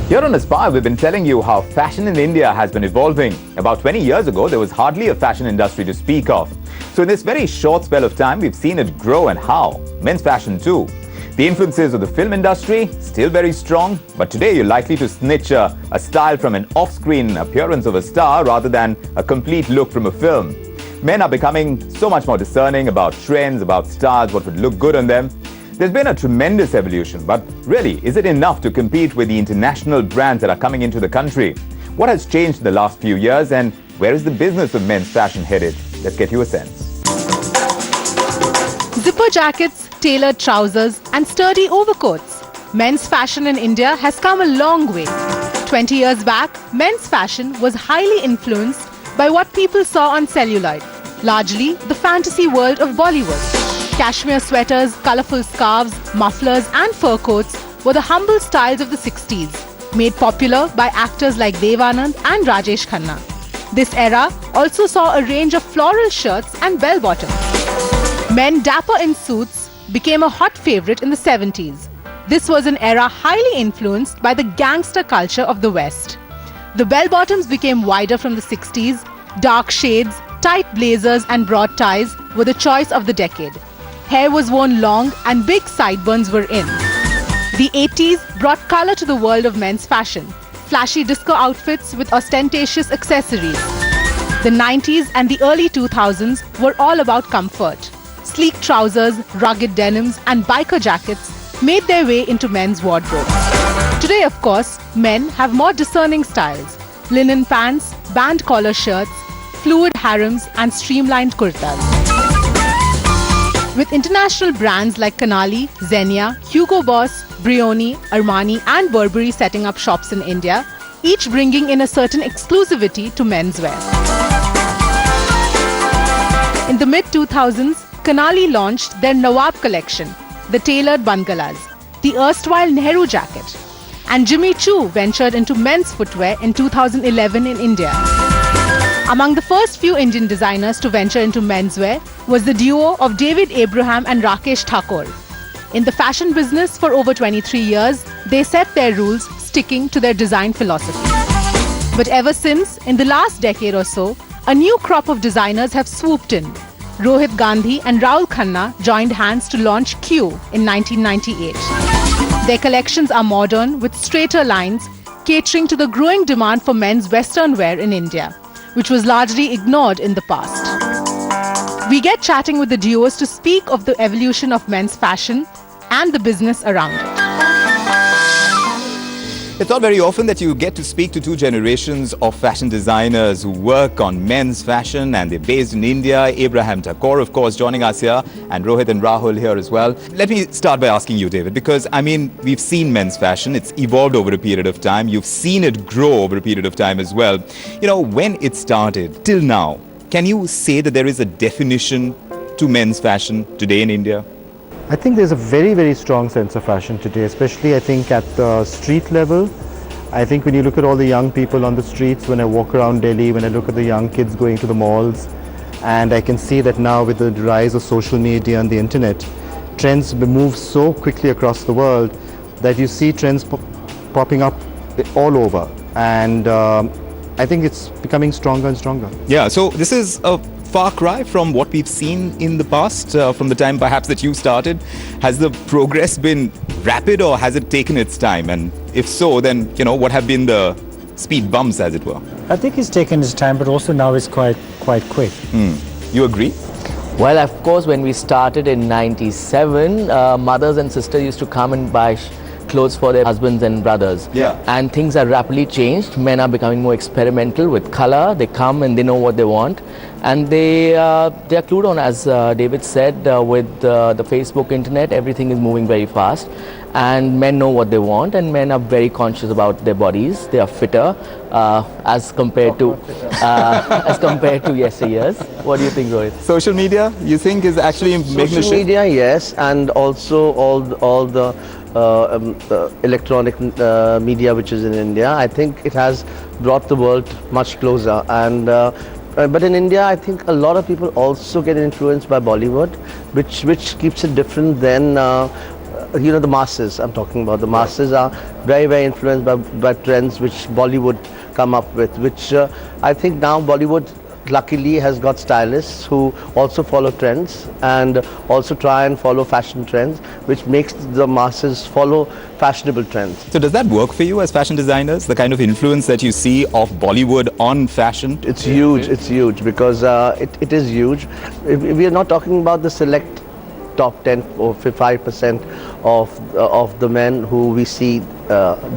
Here on Aspire, we've been telling you how fashion in India has been evolving. About 20 years ago, there was hardly a fashion industry to speak of. So in this very short spell of time, we've seen it grow, and how. Men's fashion too. The influences of the film industry, still very strong, but today you're likely to snitch a style from an off-screen appearance of a star rather than a complete look from a film. Men are becoming so much more discerning about trends, about stars, what would look good on them. There's been a tremendous evolution, but really, is it enough to compete with the international brands that are coming into the country? What has changed in the last few years, and where is the business of men's fashion headed? Let's get you a sense. Zipper jackets, tailored trousers and sturdy overcoats. Men's fashion in India has come a long way. 20 years back, men's fashion was highly influenced by what people saw on celluloid, largely the fantasy world of Bollywood. Cashmere sweaters, colourful scarves, mufflers and fur coats were the humble styles of the 60s, made popular by actors like Dev Anand and Rajesh Khanna. This era also saw a range of floral shirts and bell-bottoms. Men dapper in suits became a hot favourite in the 70s. This was an era highly influenced by the gangster culture of the West. The bell-bottoms became wider from the 60s. Dark shades, tight blazers and broad ties were the choice of the decade. Hair was worn long and big sideburns were in. The 80s brought colour to the world of men's fashion. Flashy disco outfits with ostentatious accessories. The 90s and the early 2000s were all about comfort. Sleek trousers, rugged denims and biker jackets made their way into men's wardrobes. Today, of course, men have more discerning styles. Linen pants, band collar shirts, fluid harems and streamlined kurtas. With international brands like Canali, Xenia, Hugo Boss, Brioni, Armani and Burberry setting up shops in India, each bringing in a certain exclusivity to menswear. In the mid-2000s, Canali launched their Nawab collection, the tailored bangalas, the erstwhile Nehru jacket, and Jimmy Choo ventured into men's footwear in 2011 in India. Among the first few Indian designers to venture into menswear was the duo of David Abraham and Rakesh Thakore. In the fashion business for over 23 years, they set their rules, sticking to their design philosophy. But ever since, in the last decade or so, a new crop of designers have swooped in. Rohit Gandhi and Rahul Khanna joined hands to launch Q in 1998. Their collections are modern with straighter lines, catering to the growing demand for men's western wear in India, which was largely ignored in the past. We get chatting with the duos to speak of the evolution of men's fashion and the business around it. It's not very often that you get to speak to two generations of fashion designers who work on men's fashion, and they're based in India. Abraham Thakore, of course, joining us here, and Rohit and Rahul here as well. Let me start by asking you, David, because, we've seen men's fashion. It's evolved over a period of time. You've seen it grow over a period of time as well. When it started till now, can you say that there is a definition to men's fashion today in India? I think there's a very, very strong sense of fashion today, especially I think at the street level. I think when you look at all the young people on the streets, when I walk around Delhi, when I look at the young kids going to the malls, and I can see that now with the rise of social media and the internet, trends move so quickly across the world that you see trends popping up all over. And I think it's becoming stronger and stronger. Yeah, so this is a far cry from what we've seen in the past, from the time perhaps that you started. Has the progress been rapid, or has it taken its time? And if so, then, what have been the speed bumps, as it were? I think it's taken its time, but also now it's quite quick. You agree? Well, of course, when we started in 97, mothers and sisters used to come and buy clothes for their husbands and brothers. Yeah. And things are rapidly changed. Men are becoming more experimental with color. They come and they know what they want. And they are clued on, as David said, with the Facebook, internet, everything is moving very fast. And men know what they want, and men are very conscious about their bodies. They are fitter as compared to yesteryears. What do you think, Rohit? Social media, you think, is actually making a shift? Social media, yes, and also all the electronic media which is in India. I think it has brought the world much closer. And but in India, I think a lot of people also get influenced by Bollywood, which keeps it different than the masses. I'm talking about the masses are very, very influenced by trends which Bollywood come up with, which I think now Bollywood luckily has got stylists who also follow trends and also try and follow fashion trends, which makes the masses follow fashionable trends. So does that work for you as fashion designers, the kind of influence that you see of Bollywood on fashion? It's huge because it is huge. We are not talking about the select top 10 or 5% of the men who we see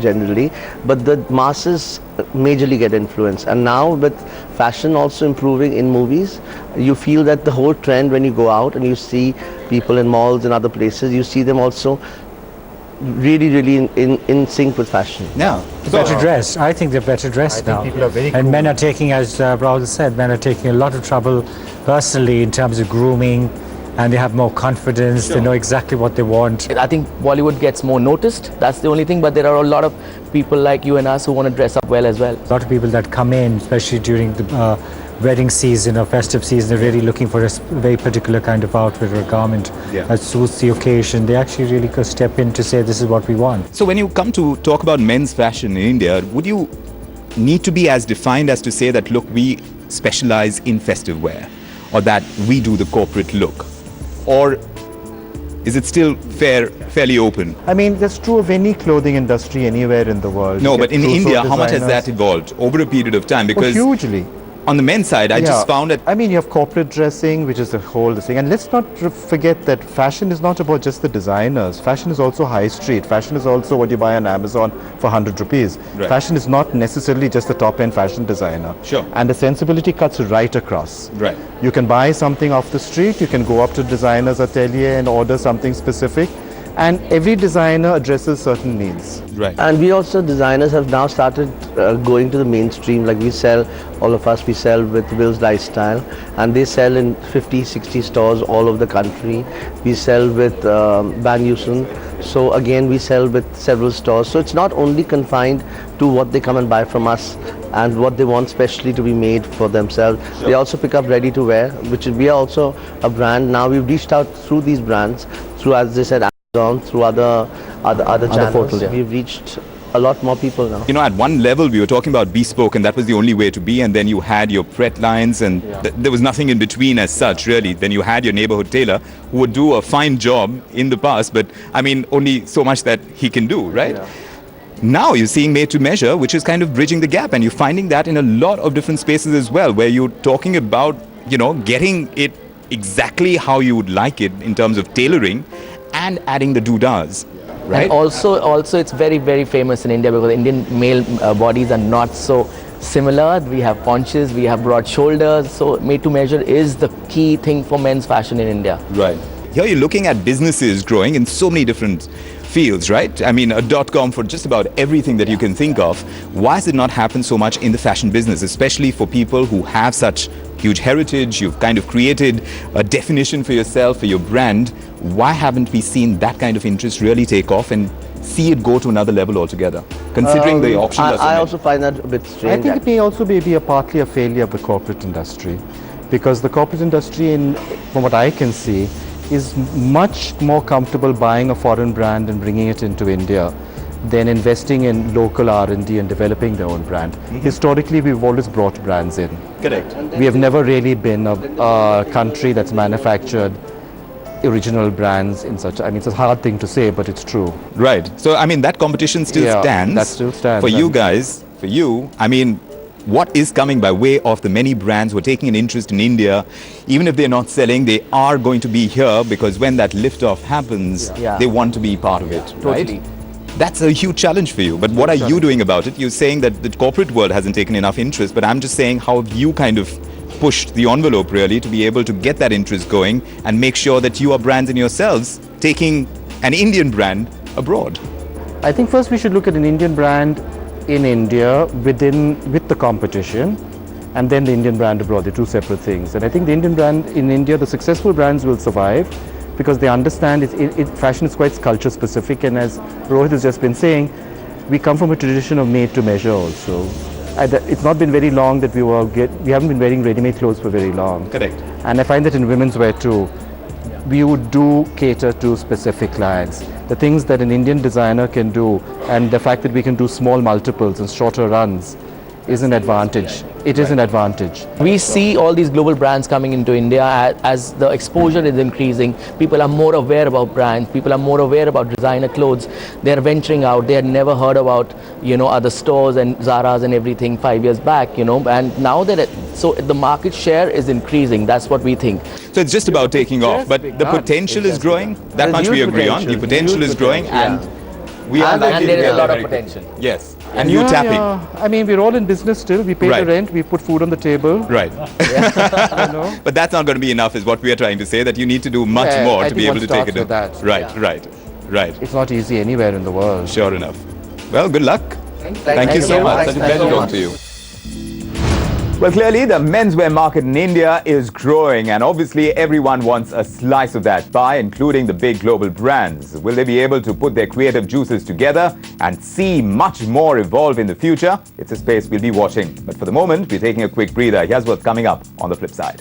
generally, but the masses majorly get influenced. And now with fashion also improving in movies, you feel that the whole trend, when you go out and you see people in malls and other places, you see them also really in sync with fashion. Yeah. Better dressed. I think they're better dressed now. people are very and cool. men are taking, as Rahul said, men are taking a lot of trouble personally in terms of grooming, and they have more confidence. They know exactly what they want. I think Bollywood gets more noticed. That's the only thing. But there are a lot of people like you and us who want to dress up well as well. A lot of people that come in, especially during the wedding season or festive season, they're really looking for a very particular kind of outfit or a garment that suits the occasion. They actually really could step in to say, this is what we want. So when you come to talk about men's fashion in India, would you need to be as defined as to say that, look, we specialize in festive wear, or that we do the corporate look? Or is it still fairly open? I mean, that's true of any clothing industry anywhere in the world. No, You but get in trousseau India, how much has designers. that evolved over a period of time? Oh, Because hugely. on the men's side, I just found that. I mean, you have corporate dressing, which is the whole thing. And let's not forget that fashion is not about just the designers. Fashion is also high street. Fashion is also what you buy on Amazon for 100 rupees. Right. Fashion is not necessarily just the top-end fashion designer. Sure. And the sensibility cuts right across. Right. You can buy something off the street. You can go up to designer's atelier and order something specific. And every designer addresses certain needs. Right. And we also, designers have now started going to the mainstream. Like we sell, all of us, we sell with Will's Lifestyle, and they sell in 50, 60 stores all over the country. We sell with Van Heusen. So again, we sell with several stores. So it's not only confined to what they come and buy from us and what they want specially to be made for themselves. They also pick up ready to wear, which is, we are also a brand. Now we've reached out through these brands, through, as they said, through other channels. portals, yeah. We've reached a lot more people now. You know, at one level, we were talking about bespoke, and that was the only way to be. And then you had your Pret lines, and there was nothing in between as such, really. Then you had your neighborhood tailor, who would do a fine job in the past, but I mean, only so much that he can do, right? Yeah. Now you're seeing made to measure, which is kind of bridging the gap, and you're finding that in a lot of different spaces as well, where you're talking about, you know, getting it exactly how you would like it in terms of tailoring, and adding the doodads, right? And also it's very, very famous in India because Indian male bodies are not so similar. We have paunches, we have broad shoulders. So made to measure is the key thing for men's fashion in India. Right. Here you're looking at businesses growing in so many different fields, right? I mean, a .com for just about everything that you can think of. Why has it not happened so much in the fashion business, especially for people who have such huge heritage? You've kind of created a definition for yourself, for your brand. Why haven't we seen that kind of interest really take off and see it go to another level altogether, considering the options are so I many? also find that a bit strange. I think it may also be a partly a failure of the corporate industry, because the corporate industry, from what I can see, is much more comfortable buying a foreign brand and bringing it into India than investing in local R&D and developing their own brand. Historically, we've always brought brands in. Correct. We have never really been a country that's manufactured original brands in such, I mean, it's a hard thing to say, but it's true. Right. So, I mean, that competition still stands. That still stands. For you guys, for you, I mean, what is coming by way of the many brands who are taking an interest in India, even if they're not selling, they are going to be here because when that liftoff happens, they want to be part of it, right? Totally. That's a huge challenge for you. But what are you doing about it? You're saying that the corporate world hasn't taken enough interest, but I'm just saying, how have you kind of pushed the envelope really to be able to get that interest going and make sure that you are brands in yourselves taking an Indian brand abroad? I think first we should look at an Indian brand in India with the competition, and then the Indian brand abroad. They're two separate things. And I think the Indian brand in India, the successful brands will survive because they understand fashion is quite culture specific, and as Rohit has just been saying, we come from a tradition of made to measure also. It's not been very long that we haven't been wearing ready-made clothes for very long. Correct. And I find that in women's wear too, we would do cater to specific clients. the things that an Indian designer can do, and the fact that we can do small multiples and shorter runs is an advantage. It is an advantage. We see all these global brands coming into India as the exposure is increasing. People are more aware about brands. People are more aware about designer clothes. They are venturing out. They had never heard about, other stores and Zara's and everything 5 years back, and now so the market share is increasing. That's what we think. So it's just about taking off, but the potential is growing. That There's much we huge agree on. The potential is growing, potential, and we are And likely to there is get a lot there of very potential. quickly. Yes, and you're tapping. Yeah. I mean, we're all in business still. We pay Right. the rent. We put food on the table. Right. But that's not going to be enough, is what we are trying to say, that you need to do much Yeah, more I to think be able one to take starts it in. with that. Right. It's not easy anywhere in the world. Sure enough. Well, good luck. Thank you so much. Such a pleasure talking to you. Well, clearly the menswear market in India is growing, and obviously everyone wants a slice of that pie, including the big global brands. Will they be able to put their creative juices together and see much more evolve in the future? It's a space we'll be watching. But for the moment, we're taking a quick breather. Here's what's coming up on the flip side.